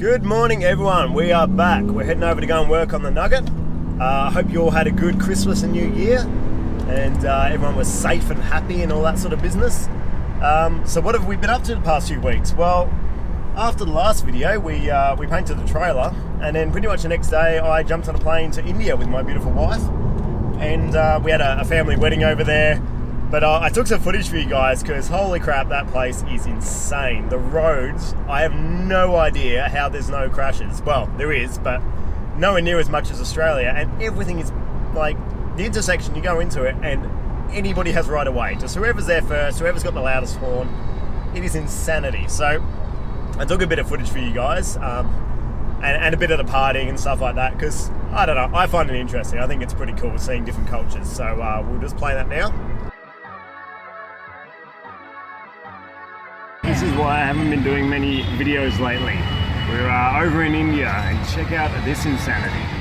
Good morning everyone, we are back. We're heading over to go and work on the Nugget. I hope you all had a good Christmas and New Year and everyone was safe and happy and all that sort of business. So what have we been up to the past few weeks? Well, after the last video we painted the trailer, and then pretty much the next day I jumped on a plane to India with my beautiful wife, and we had a family wedding over there. But I took some footage for you guys because holy crap, that place is insane. The roads, I have no idea how there's no crashes. Well, there is, but nowhere near as much as Australia, and everything is like the intersection, you go into it and anybody has right of way. Just whoever's there first, whoever's got the loudest horn, it is insanity. So I took a bit of footage for you guys and a bit of the partying and stuff like that because I don't know, I find it interesting. I think it's pretty cool seeing different cultures. So we'll just play that now. This is why I haven't been doing many videos lately. We're over in India and check out this insanity.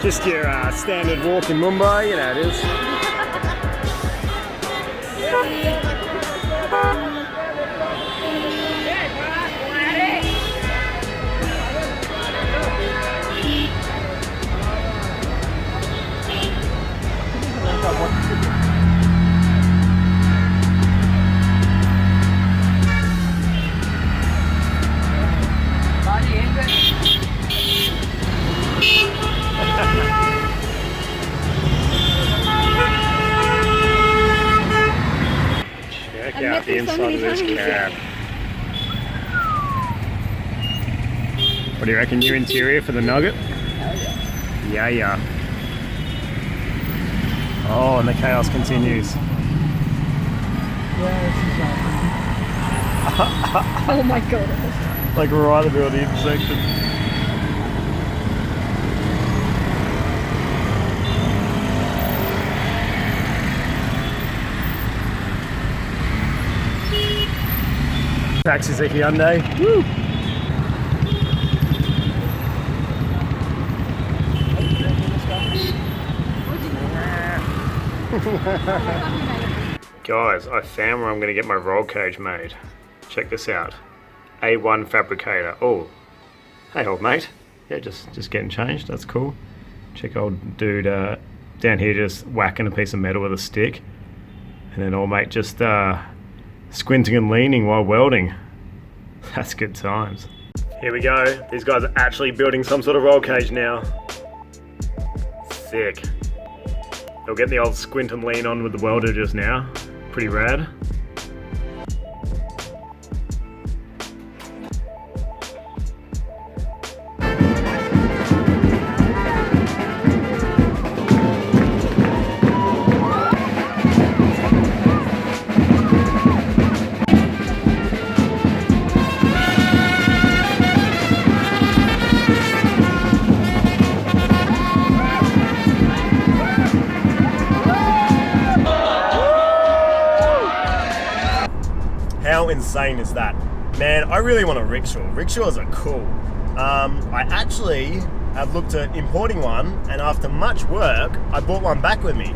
Just your standard walk in Mumbai, you know it is. Check out the inside of this cab. What do you reckon, new interior for the Nugget? Yeah. Oh, and the chaos continues. Oh my god. Like right at the middle of the intersection. Taxi's a Hyundai. Woo! Guys, I found where I'm going to get my roll cage made. Check this out. A1 Fabricator. Oh, hey old mate. Yeah, just getting changed. That's cool. Check old dude down here just whacking a piece of metal with a stick. And then old mate just squinting and leaning while welding. That's good times. Here we go. These guys are actually building some sort of roll cage now. Sick. They'll get the old squint and lean on with the welder just now. Pretty rad. How insane is that? Man, I really want a rickshaw. Rickshaws are cool. I actually have looked at importing one, and after much work, I brought one back with me.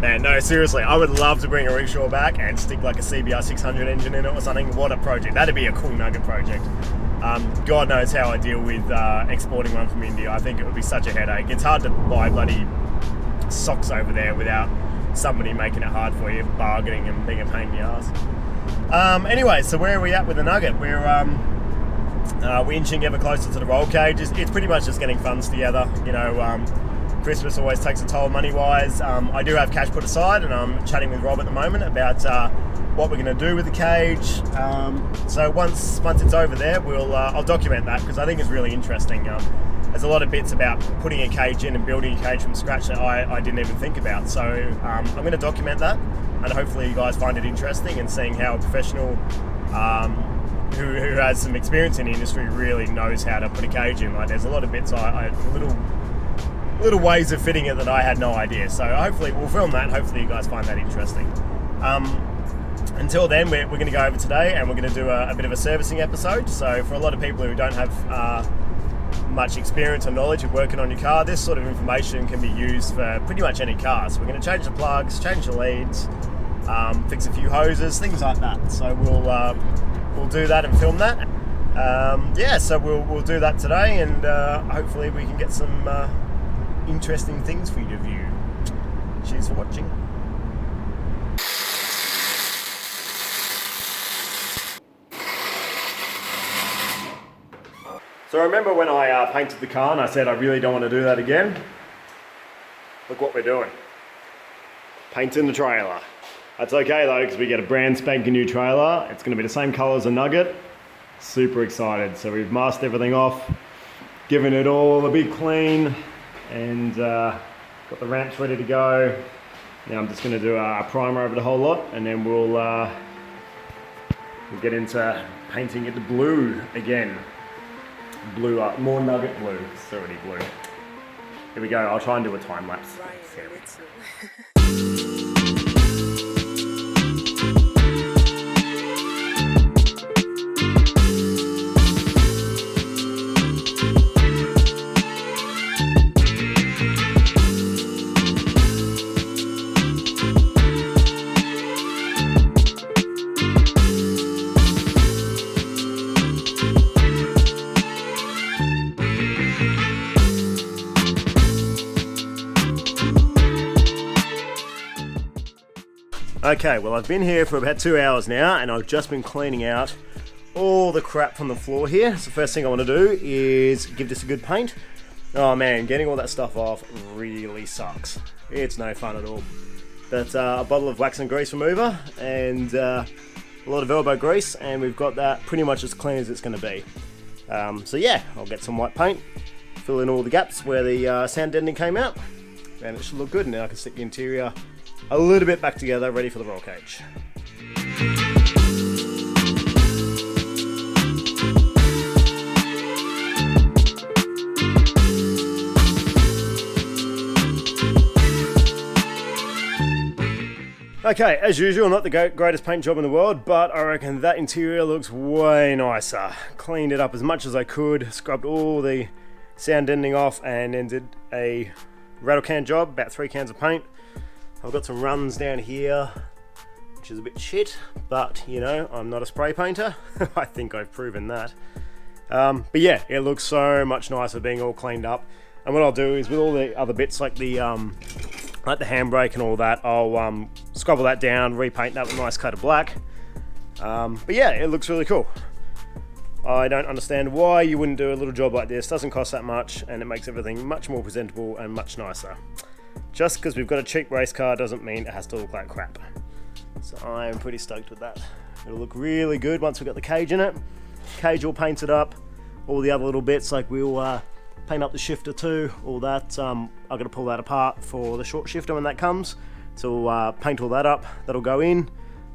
Man, no, seriously, I would love to bring a rickshaw back and stick like a CBR 600 engine in it or something. What a project. That'd be a cool Nugget project. God knows how I deal with exporting one from India. I think it would be such a headache. It's hard to buy bloody socks over there without somebody making it hard for you, bargaining and being a pain in the ass. Anyway, so where are we at with the Nugget? We're inching ever closer to the roll cage. It's pretty much just getting funds together. You know, Christmas always takes a toll money-wise. I do have cash put aside, and I'm chatting with Rob at the moment about what we're going to do with the cage. So once it's over there, I'll document that, because I think it's really interesting. There's a lot of bits about putting a cage in and building a cage from scratch that I didn't even think about. So I'm going to document that, and hopefully you guys find it interesting, and seeing how a professional who has some experience in the industry really knows how to put a cage in. Like, there's a lot of bits, little ways of fitting it that I had no idea. So hopefully we'll film that, and hopefully you guys find that interesting. Until then, we're going to go over today, and we're going to do a bit of a servicing episode. So for a lot of people who don't have much experience or knowledge of working on your car, this sort of information can be used for pretty much any car. So we're going to change the plugs, change the leads, fix a few hoses, things like that. So we'll do that and film that. So we'll do that today, and hopefully we can get some interesting things for you to view. Cheers for watching. So I remember when I painted the car and I said I really don't want to do that again. Look what we're doing. Painting the trailer. That's okay though, because we get a brand spanking new trailer. It's going to be the same colour as a Nugget. Super excited. So we've masked everything off, given it all a big clean, and got the ramps ready to go. Now I'm just going to do a primer over the whole lot, and then we'll get into painting it blue again. Blue up, more Nugget blue. It's already blue. Here we go. I'll try and do a time lapse. Okay, well I've been here for about 2 hours now, and I've just been cleaning out all the crap from the floor here. So the first thing I want to do is give this a good paint. Oh man, getting all that stuff off really sucks. It's no fun at all. But a bottle of wax and grease remover, and a lot of elbow grease, and we've got that pretty much as clean as it's going to be. So yeah, I'll get some white paint, fill in all the gaps where the sand deadening came out, and it should look good. Now I can stick the interior a little bit back together, ready for the roll cage. Okay, as usual, not the greatest paint job in the world, but I reckon that interior looks way nicer. Cleaned it up as much as I could, scrubbed all the sand deadening off, and then did a rattle can job, about 3 cans of paint. I've got some runs down here, which is a bit shit, but you know, I'm not a spray painter. I think I've proven that. But yeah, it looks so much nicer being all cleaned up. And what I'll do is, with all the other bits like the handbrake and all that, I'll scrubble that down, repaint that with a nice coat of black. But yeah, it looks really cool. I don't understand why you wouldn't do a little job like this. Doesn't cost that much, and it makes everything much more presentable and much nicer. Just because we've got a cheap race car doesn't mean it has to look like crap. So I'm pretty stoked with that. It'll look really good once we've got the cage in it. Cage all painted up. All the other little bits, like we'll paint up the shifter too, all that. I'm going to pull that apart for the short shifter when that comes. So we'll paint all that up. That'll go in.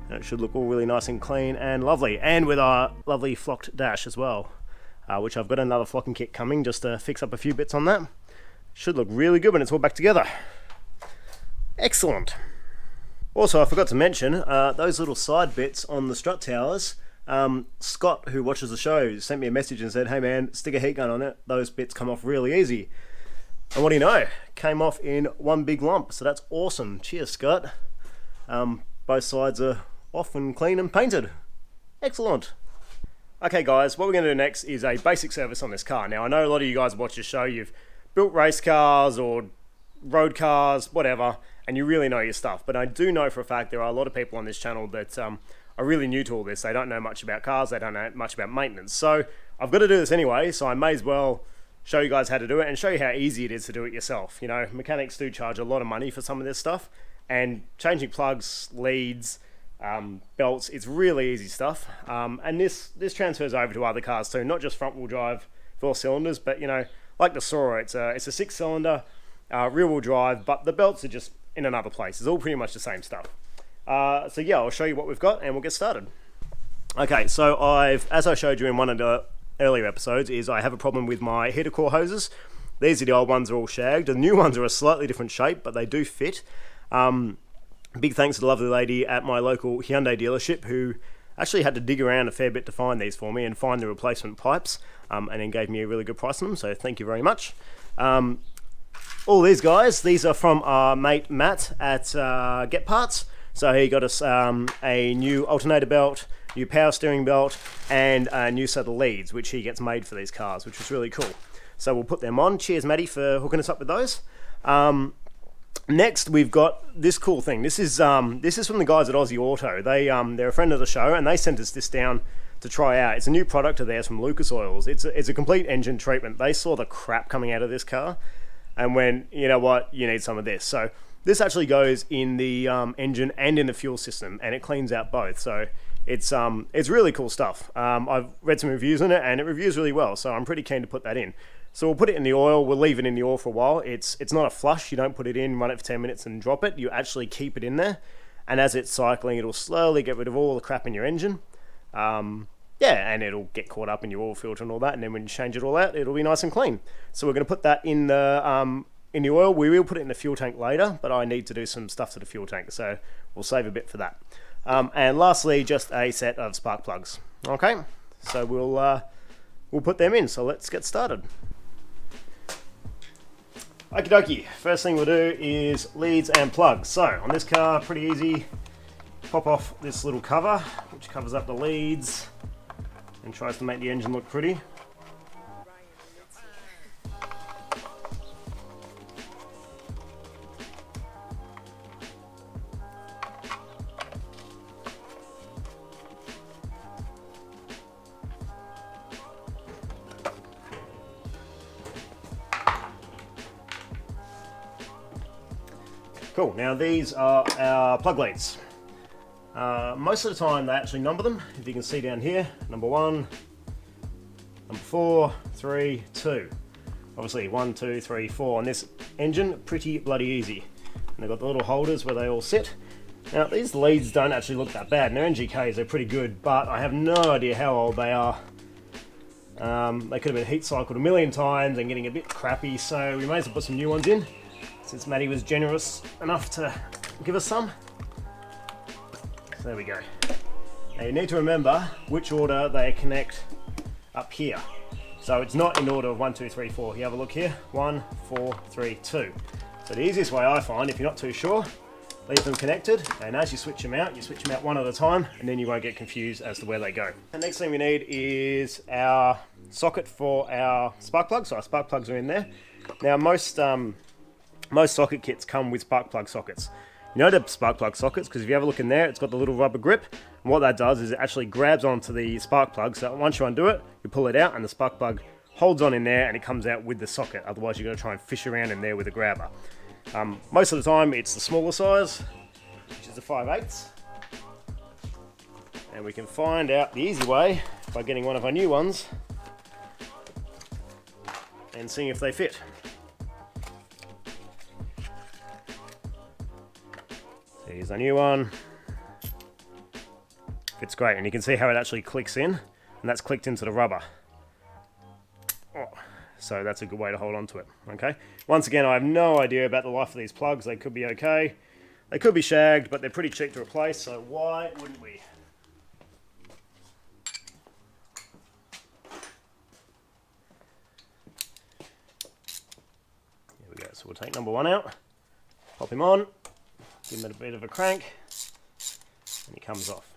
And it should look all really nice and clean and lovely. And with our lovely flocked dash as well, which I've got another flocking kit coming just to fix up a few bits on that. Should look really good when it's all back together. Excellent. Also, I forgot to mention those little side bits on the strut towers. Scott, who watches the show, sent me a message and said, hey man, stick a heat gun on it. Those bits come off really easy. And what do you know? Came off in one big lump. So that's awesome. Cheers, Scott. Both sides are off and clean and painted. Excellent. Okay guys, what we're going to do next is a basic service on this car. Now I know a lot of you guys watch the show, you've built race cars or road cars, whatever, and you really know your stuff. But I do know for a fact there are a lot of people on this channel that are really new to all this. They don't know much about cars, they don't know much about maintenance. So I've got to do this anyway, so I may as well show you guys how to do it and show you how easy it is to do it yourself. You know, mechanics do charge a lot of money for some of this stuff, and changing plugs, leads, belts, it's really easy stuff. And this transfers over to other cars too, not just front wheel drive 4 cylinders, but you know, like the Sora, it's a 6 cylinder rear wheel drive, but the belts are just in another place. It's all pretty much the same stuff. So yeah, I'll show you what we've got and we'll get started. Okay, so as I showed you in one of the earlier episodes, is I have a problem with my heater core hoses. These are the old ones, are all shagged. The new ones are a slightly different shape, but they do fit. Big thanks to the lovely lady at my local Hyundai dealership who actually had to dig around a fair bit to find these for me and find the replacement pipes, and then gave me a really good price on them, so thank you very much. All these guys, these are from our mate Matt at Get Parts. So he got us a new alternator belt, new power steering belt, and a new set of leads, which he gets made for these cars, which was really cool. So we'll put them on. Cheers, Matty, for hooking us up with those. Next, we've got this cool thing. This is from the guys at Aussie Auto. They're a friend of the show, and they sent us this down to try out. It's a new product of theirs from Lucas Oils. It's a complete engine treatment. They saw the crap coming out of this car, and went, you know what, you need some of this. So this actually goes in the engine and in the fuel system, and it cleans out both. So it's really cool stuff. I've read some reviews on it, and it reviews really well. So I'm pretty keen to put that in. So we'll put it in the oil. We'll leave it in the oil for a while. It's not a flush. You don't put it in, run it for 10 minutes, and drop it. You actually keep it in there, and as it's cycling, it'll slowly get rid of all the crap in your engine. Yeah, and it'll get caught up in your oil filter and all that. And then when you change it all out, it'll be nice and clean. So we're going to put that in the oil. We will put it in the fuel tank later, but I need to do some stuff to the fuel tank, so we'll save a bit for that. And lastly, just a set of spark plugs. Okay, so we'll put them in. So let's get started. Okie dokie. First thing we'll do is leads and plugs. So on this car, pretty easy. Pop off this little cover, which covers up the leads and tries to make the engine look pretty. Cool, now these are our plug leads. Most of the time they actually number them, if you can see down here, number 1, number 4, 3, 2. Obviously 1, 2, 3, 4 on this engine, pretty bloody easy. And they've got the little holders where they all sit. Now these leads don't actually look that bad, and their NGKs are pretty good, but I have no idea how old they are. They could have been heat cycled a million times and getting a bit crappy, so we may as well put some new ones in, since Matty was generous enough to give us some. So there we go. Now you need to remember which order they connect up here. So it's not in order of 1, 2, 3, 4. You have a look here. 1, 4, 3, 2. So the easiest way I find, if you're not too sure, leave them connected, and as you switch them out one at a time, and then you won't get confused as to where they go. The next thing we need is our socket for our spark plugs. So our spark plugs are in there. Now most socket kits come with spark plug sockets. You know the spark plug sockets, because if you have a look in there, it's got the little rubber grip, and what that does is it actually grabs onto the spark plug, so once you undo it, you pull it out, and the spark plug holds on in there, and it comes out with the socket. Otherwise you're going to try and fish around in there with a grabber. Most of the time it's the smaller size, which is the 5/8, and we can find out the easy way by getting one of our new ones and seeing if they fit. Here's a new one. Fits great, and you can see how it actually clicks in, and that's clicked into the rubber. Oh, so that's a good way to hold on to it. Okay. Once again, I have no idea about the life of these plugs. They could be okay. They could be shagged, but they're pretty cheap to replace, so why wouldn't we? There we go. So we'll take number 1 out, pop him on. Give him a bit of a crank, and he comes off.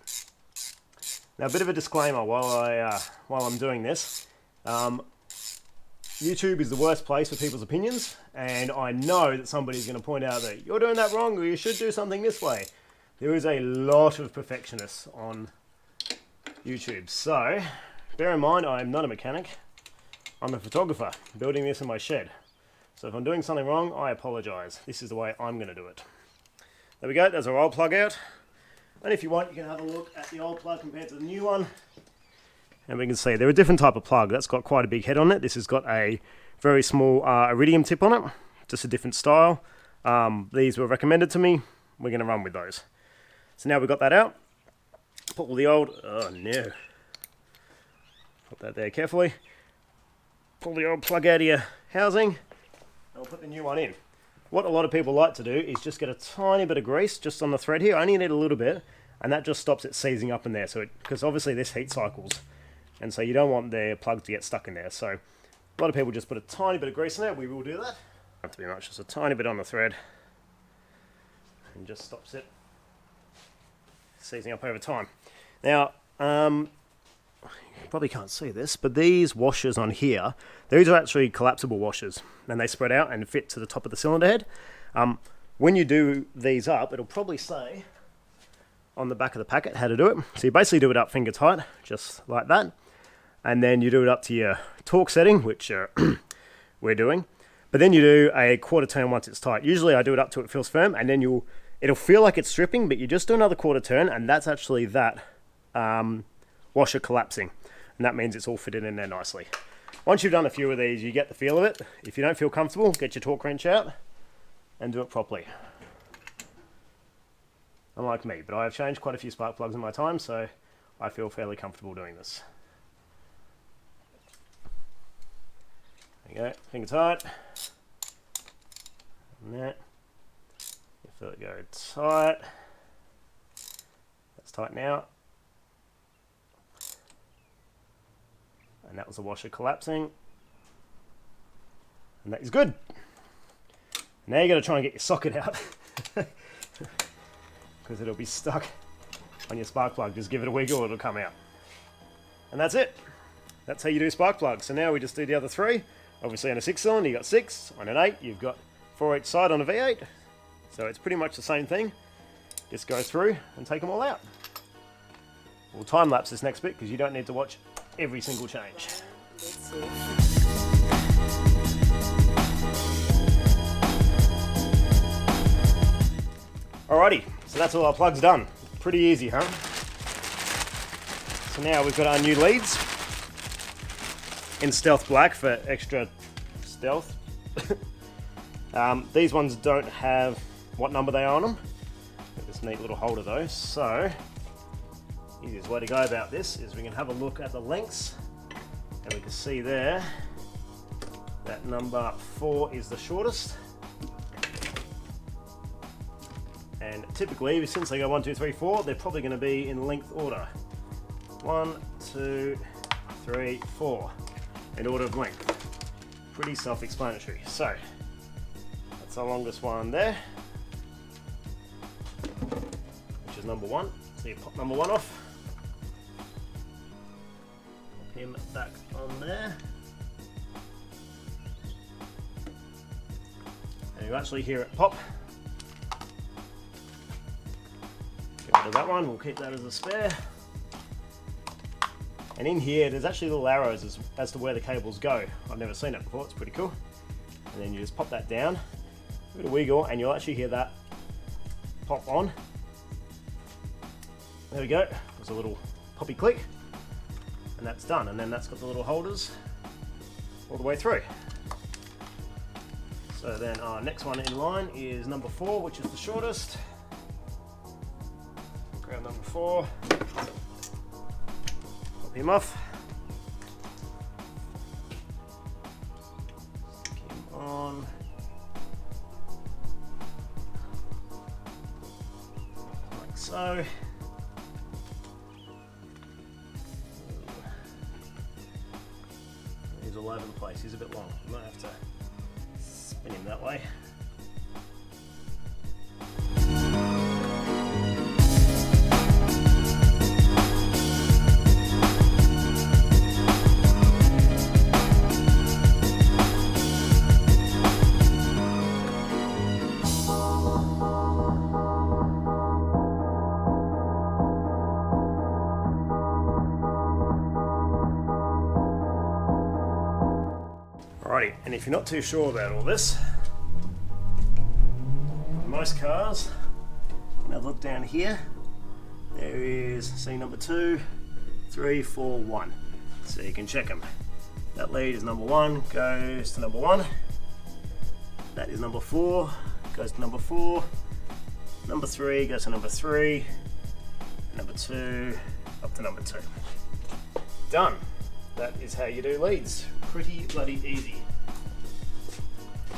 Now, a bit of a disclaimer while I'm doing this. YouTube is the worst place for people's opinions, and I know that somebody's going to point out that you're doing that wrong or you should do something this way. There is a lot of perfectionists on YouTube, so bear in mind I'm not a mechanic, I'm a photographer building this in my shed. So if I'm doing something wrong, I apologise. This is the way I'm going to do it. There we go, there's our old plug out. And if you want, you can have a look at the old plug compared to the new one. And we can see they're a different type of plug. That's got quite a big head on it. This has got a very small iridium tip on it. Just a different style. These were recommended to me. We're going to run with those. So now we've got that out. Put all the old... Oh no. Put that there carefully. Pull the old plug out of your housing. And we'll put the new one in. What a lot of people like to do is just get a tiny bit of grease just on the thread here. I only need a little bit. And that just stops it seizing up in there. So because obviously this heat cycles. And so you don't want the plug to get stuck in there. So a lot of people just put a tiny bit of grease in there. We will do that. Not to be much, just a tiny bit on the thread. And just stops it seizing up over time. Now, you probably can't see this, but these washers on here, these are actually collapsible washers. And they spread out and fit to the top of the cylinder head. When you do these up, it'll probably say on the back of the packet how to do it. So you basically do it up finger tight, just like that. And then you do it up to your torque setting, which we're doing. But then you do a quarter turn once it's tight. Usually I do it up till it feels firm, and then it'll feel like it's stripping, but you just do another quarter turn, and that's actually that washer collapsing. And that means it's all fitted in there nicely. Once you've done a few of these, you get the feel of it. If you don't feel comfortable, get your torque wrench out and do it properly. Unlike me, but I have changed quite a few spark plugs in my time, so I feel fairly comfortable doing this. There you go, finger tight. And that. You feel it go tight. That's tight now. And that was the washer collapsing. And that is good. Now you got to try and get your socket out. Because it'll be stuck on your spark plug. Just give it a wiggle, it'll come out. And that's it. That's how you do spark plugs. So now we just do the other three. Obviously on a 6-cylinder, you've got 6. On an 8, you've got 4 each side on a V8. So it's pretty much the same thing. Just go through and take them all out. We'll time lapse this next bit because you don't need to watch every single change. Alrighty, so that's all our plugs done. Pretty easy, huh? So now we've got our new leads in stealth black for extra stealth. These ones don't have what number they are on them. Got this neat little holder though. So easiest way to go about this is we can have a look at the lengths, and we can see there that number 4 is the shortest. And typically, since they go 1, 2, 3, 4, they're probably going to be in length order. 1, 2, 3, 4 in order of length. Pretty self-explanatory. So that's our longest one there, which is number 1. So you pop number 1 off, pop him back on there, and you actually hear it pop. Get rid of that one, we'll keep that as a spare. And in here, there's actually little arrows as to where the cables go. I've never seen it before, it's pretty cool. And then you just pop that down, give it a wiggle, and you'll actually hear that pop on. There we go, there's a little poppy click, and that's done. And then that's got the little holders all the way through. So then our next one in line is number 4, which is the shortest. Grab number 4, pop him off, stick him on, like so. He's all over the place, he's a bit long, you might have to spin him that way. Alrighty, and if you're not too sure about all this, most cars, have a look down here, there is C number 2, 3, 4, 1, so you can check them. That lead is number 1, goes to number 1, that is number 4, goes to number 4, number 3 goes to number 3, number 2 up to number 2. Done. That is how you do leads. Pretty bloody easy.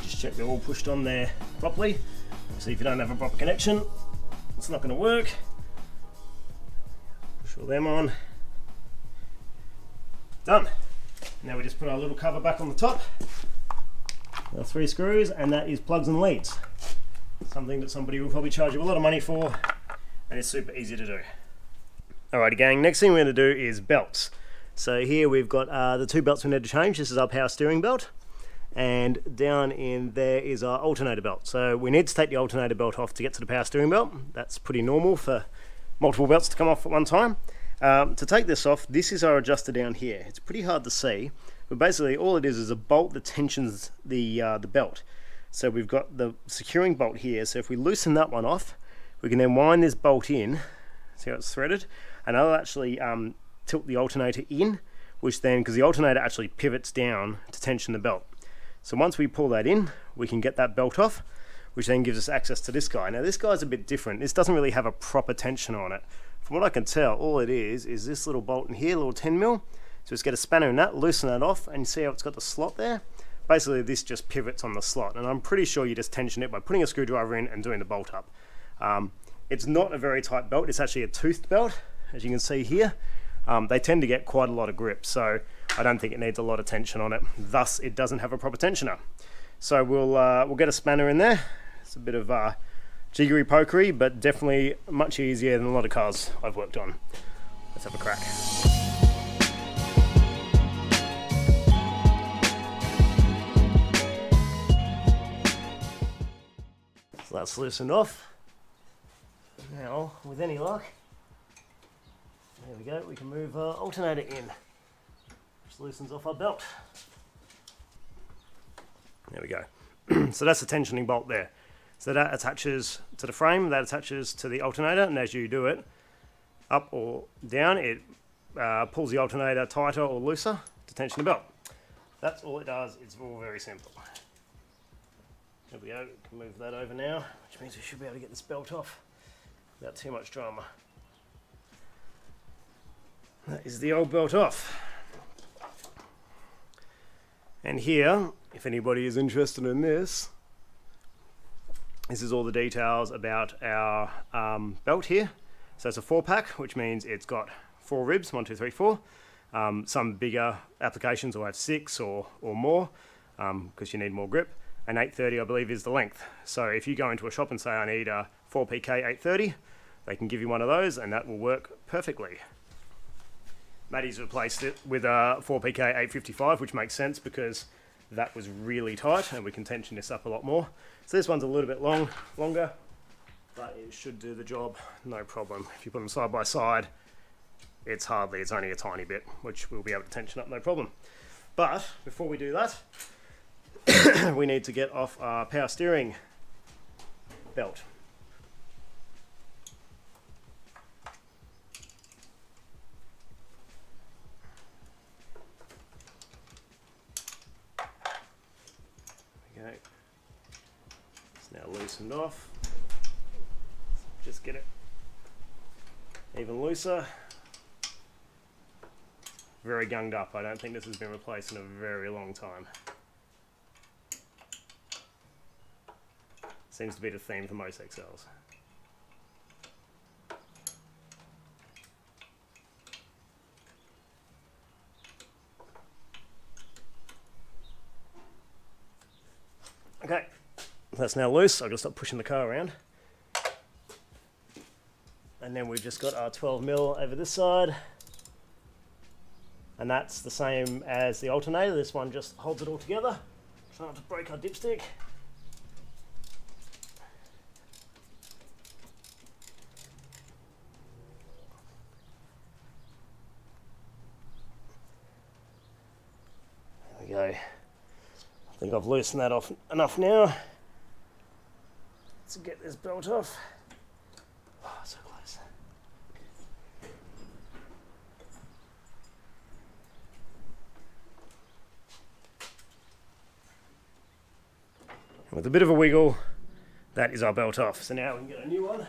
Just check they're all pushed on there properly. See if you don't have a proper connection, it's not going to work. Push all them on. Done. Now we just put our little cover back on the top. Our 3 screws, and that is plugs and leads. Something that somebody will probably charge you a lot of money for, and it's super easy to do. Alrighty gang, next thing we're going to do is belts. So here we've got the 2 belts we need to change. This is our power steering belt, and down in there is our alternator belt. So we need to take the alternator belt off to get to the power steering belt. That's pretty normal for multiple belts to come off at one time. To take this off, this is our adjuster down here. It's pretty hard to see, but basically all it is a bolt that tensions the belt. So we've got the securing bolt here, so if we loosen that one off, we can then wind this bolt in, see how it's threaded, and that'll actually tilt the alternator in, which then, because the alternator actually pivots down to tension the belt. So once we pull that in, we can get that belt off, which then gives us access to this guy. Now this guy's a bit different. This doesn't really have a proper tension on it. From what I can tell, all it is this little bolt in here, little 10mm. So just get a spanner in that, loosen that off, and you see how it's got the slot there? Basically this just pivots on the slot, and I'm pretty sure you just tension it by putting a screwdriver in and doing the bolt up. It's not a very tight belt, it's actually a toothed belt, as you can see here. They tend to get quite a lot of grip, so I don't think it needs a lot of tension on it. Thus, it doesn't have a proper tensioner. So we'll get a spanner in there. It's a bit of jiggery pokery, but definitely much easier than a lot of cars I've worked on. Let's have a crack. So that's loosened off. Now, with any luck, there we go, we can move our alternator in, which loosens off our belt. There we go. So that's the tensioning bolt there. So that attaches to the frame, that attaches to the alternator, and as you do it, up or down, it pulls the alternator tighter or looser to tension the belt. That's all it does, it's all very simple. There we go, we can move that over now, which means we should be able to get this belt off without too much drama. That is the old belt off. And here, if anybody is interested in this, this is all the details about our belt here. So it's a 4-pack, which means it's got 4 ribs, 1, 2, 3, 4. Some bigger applications will have 6 or more, because you need more grip. And 830, I believe, is the length. So if you go into a shop and say, I need a 4PK 830, they can give you one of those, and that will work perfectly. Matty's replaced it with a 4PK 855, which makes sense because that was really tight, and we can tension this up a lot more. So this one's a little bit longer, but it should do the job, no problem. If you put them side by side, it's only a tiny bit, which we'll be able to tension up, no problem. But before we do that, we need to get off our power steering belt. There we go. It's now loosened off. Just get it even looser. Very gunged up. I don't think this has been replaced in a very long time. Seems to be the theme for most XLs. Okay, that's now loose. I've got to stop pushing the car around. And then we've just got our 12mm over this side. And that's the same as the alternator. This one just holds it all together. Try not to break our dipstick. There we go. I think I've loosened that off enough now to get this belt off. Oh, so close. With a bit of a wiggle, that is our belt off. So now we can get a new one.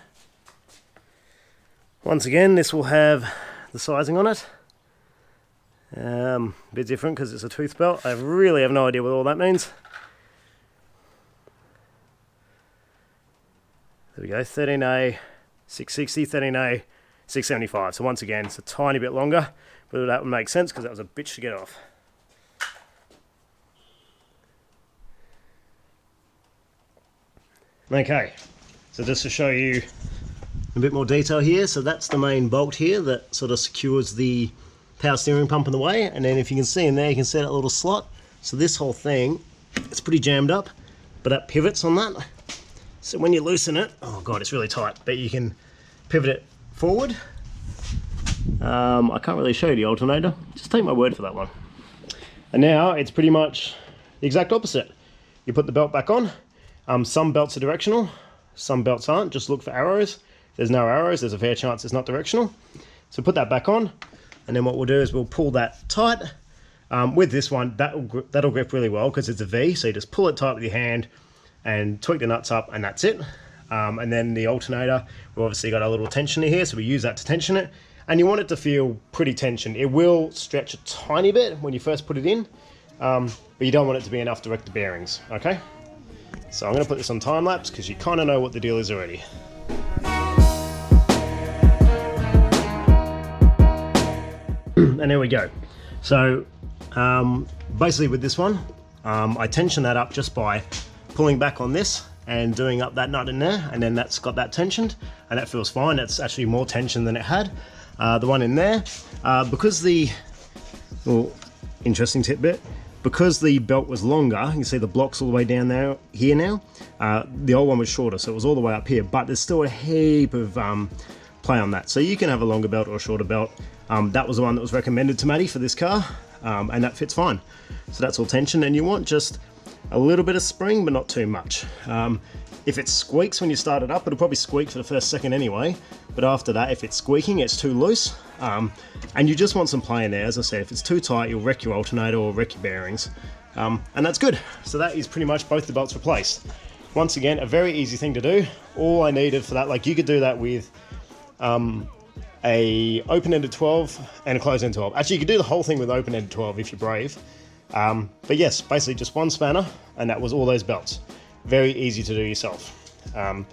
Once again, this will have the sizing on it. A bit different because it's a tooth belt. I really have no idea what all that means. There we go, 13A 660, 13A 675. So once again, it's a tiny bit longer, but that would make sense because that was a bitch to get off. Okay, so just to show you a bit more detail here, so that's the main bolt here that sort of secures the power steering pump in the way, and then if you can see in there, you can see that little slot. So this whole thing, it's pretty jammed up, but that pivots on that. So when you loosen it, oh god, it's really tight, but you can pivot it forward. I can't really show you the alternator, just take my word for that one. And now it's pretty much the exact opposite. You put the belt back on. Some belts are directional, some belts aren't. Just look for arrows. If there's no arrows, there's a fair chance it's not directional. So put that back on, and then what we'll do is we'll pull that tight. With this one, that'll grip really well because it's a V, so you just pull it tight with your hand and tweak the nuts up, and that's it. And then the alternator, we've obviously got a little tensioner here, so we use that to tension it. And you want it to feel pretty tensioned. It will stretch a tiny bit when you first put it in, but you don't want it to be enough direct bearings, okay? So I'm going to put this on time lapse because you kind of know what the deal is already. And there we go. So basically with this one, I tension that up just by pulling back on this and doing up that nut in there, and then that's got that tensioned, and that feels fine. That's actually more tension than it had. The one in there, because the, well, interesting tidbit, because the belt was longer, you can see the blocks all the way down there, here now. The old one was shorter, so it was all the way up here, but there's still a heap of play on that. So you can have a longer belt or a shorter belt. That was the one that was recommended to Maddie for this car, and that fits fine. So that's all tension, and you want just a little bit of spring, but not too much. If it squeaks when you start it up, it'll probably squeak for the first second anyway, but after that, if it's squeaking, it's too loose. And you just want some play in there. As I said, if it's too tight, you'll wreck your alternator or wreck your bearings. And that's good. So that is pretty much both the belts replaced. Once again, a very easy thing to do. All I needed for that, like you could do that with a open-ended 12 and a closed-end 12. Actually, you could do the whole thing with open-ended 12 if you're brave. But yes, basically just one spanner, and that was all those belts. Very easy to do yourself. I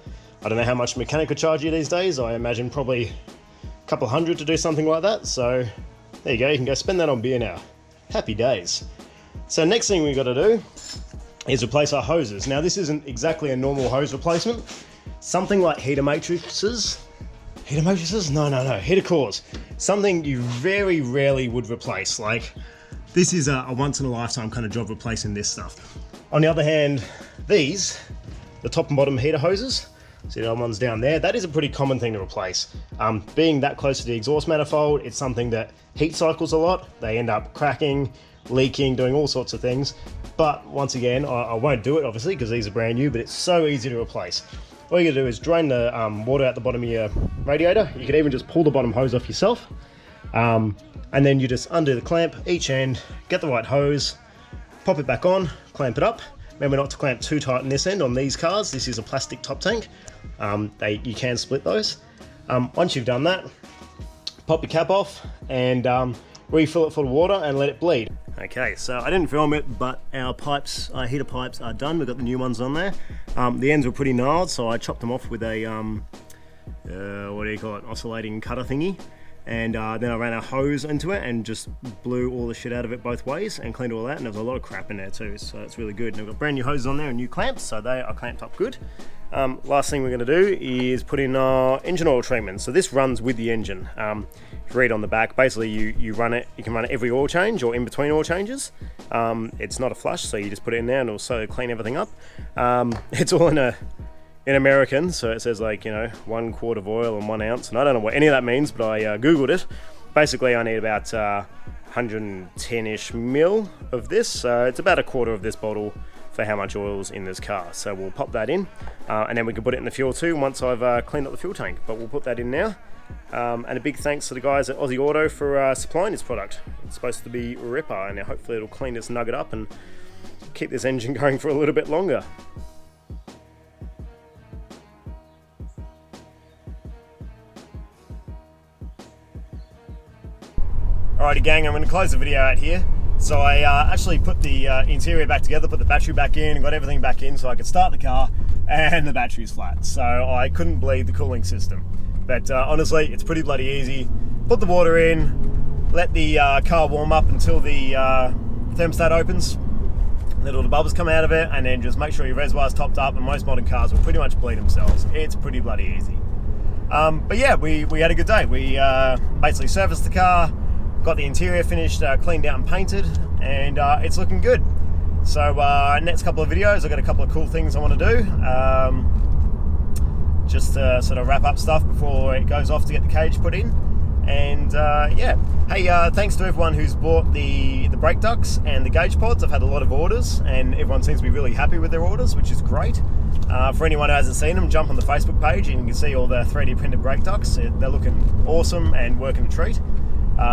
don't know how much a mechanic could charge you these days. I imagine probably a couple hundred to do something like that. So there you go, you can go spend that on beer now. Happy days. So next thing we've got to do is replace our hoses. Now this isn't exactly a normal hose replacement. Something like heater matrices. Heater matrices? No. Heater cores. Something you very rarely would replace. Like, this is a once in a lifetime kind of job replacing this stuff. On the other hand, these, the top and bottom heater hoses, see the other ones down there, that is a pretty common thing to replace. Being that close to the exhaust manifold, it's something that heat cycles a lot. They end up cracking, leaking, doing all sorts of things. But once again, I won't do it obviously because these are brand new, but it's so easy to replace. All you gotta do is drain the water out the bottom of your radiator. You could even just pull the bottom hose off yourself. And then you just undo the clamp each end, get the right hose, pop it back on, clamp it up. Remember not to clamp too tight in this end on these cars. This is a plastic top tank. You can split those. Once you've done that, pop your cap off and refill it full of water and let it bleed. Okay, so I didn't film it, but our pipes, our heater pipes are done. We've got the new ones on there. The ends were pretty gnarled, so I chopped them off with a, what do you call it, oscillating cutter thingy. And then I ran a hose into it and just blew all the shit out of it both ways and cleaned all that, and there was a lot of crap in there too, so it's really good. And we've got brand new hoses on there and new clamps, so they are clamped up good. Last thing we're going to do is put in our engine oil treatment. So this runs with the engine. If you read on the back, basically you run it, you can run it every oil change or in between oil changes. It's not a flush, so you just put it in there and it'll so clean everything up. It's all in American, so it says like, 1 quart of oil and 1 ounce, and I don't know what any of that means, but I googled it. Basically I need about 110-ish mil of this, so it's about a quarter of this bottle for how much oil's in this car. So we'll pop that in, and then we can put it in the fuel too once I've cleaned up the fuel tank, but we'll put that in now. And a big thanks to the guys at Aussie Auto for supplying this product. It's supposed to be ripper, and hopefully it'll clean this Nugget up and keep this engine going for a little bit longer. Alrighty gang, I'm going to close the video out here. So I actually put the interior back together, put the battery back in, got everything back in so I could start the car, and the battery's flat. So I couldn't bleed the cooling system. But honestly, it's pretty bloody easy. Put the water in, let the car warm up until the thermostat opens, let all the bubbles come out of it, and then just make sure your reservoir's topped up, and most modern cars will pretty much bleed themselves. It's pretty bloody easy. But yeah, we had a good day. We basically serviced the car, got the interior finished, cleaned out and painted, and it's looking good. So next couple of videos, I've got a couple of cool things I want to do. Just to sort of wrap up stuff before it goes off to get the cage put in. And yeah, hey, thanks to everyone who's bought the brake ducts and the gauge pods. I've had a lot of orders, and everyone seems to be really happy with their orders, which is great. For anyone who hasn't seen them, jump on the Facebook page and you can see all the 3D printed brake ducts. They're looking awesome and working a treat.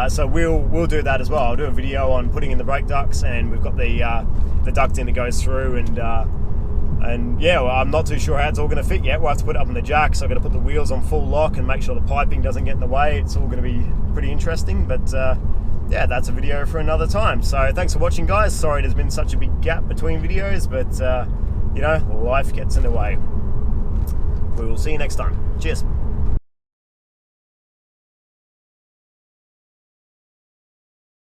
So we'll do that as well. I'll do a video on putting in the brake ducts, and we've got the duct in that goes through, and yeah, well, I'm not too sure how it's all going to fit yet. We'll have to put it up on the jack, so I've got to put the wheels on full lock and make sure the piping doesn't get in the way. It's all going to be pretty interesting, but yeah, that's a video for another time. So thanks for watching, guys. Sorry there's been such a big gap between videos, but you know, life gets in the way. We will see you next time. Cheers.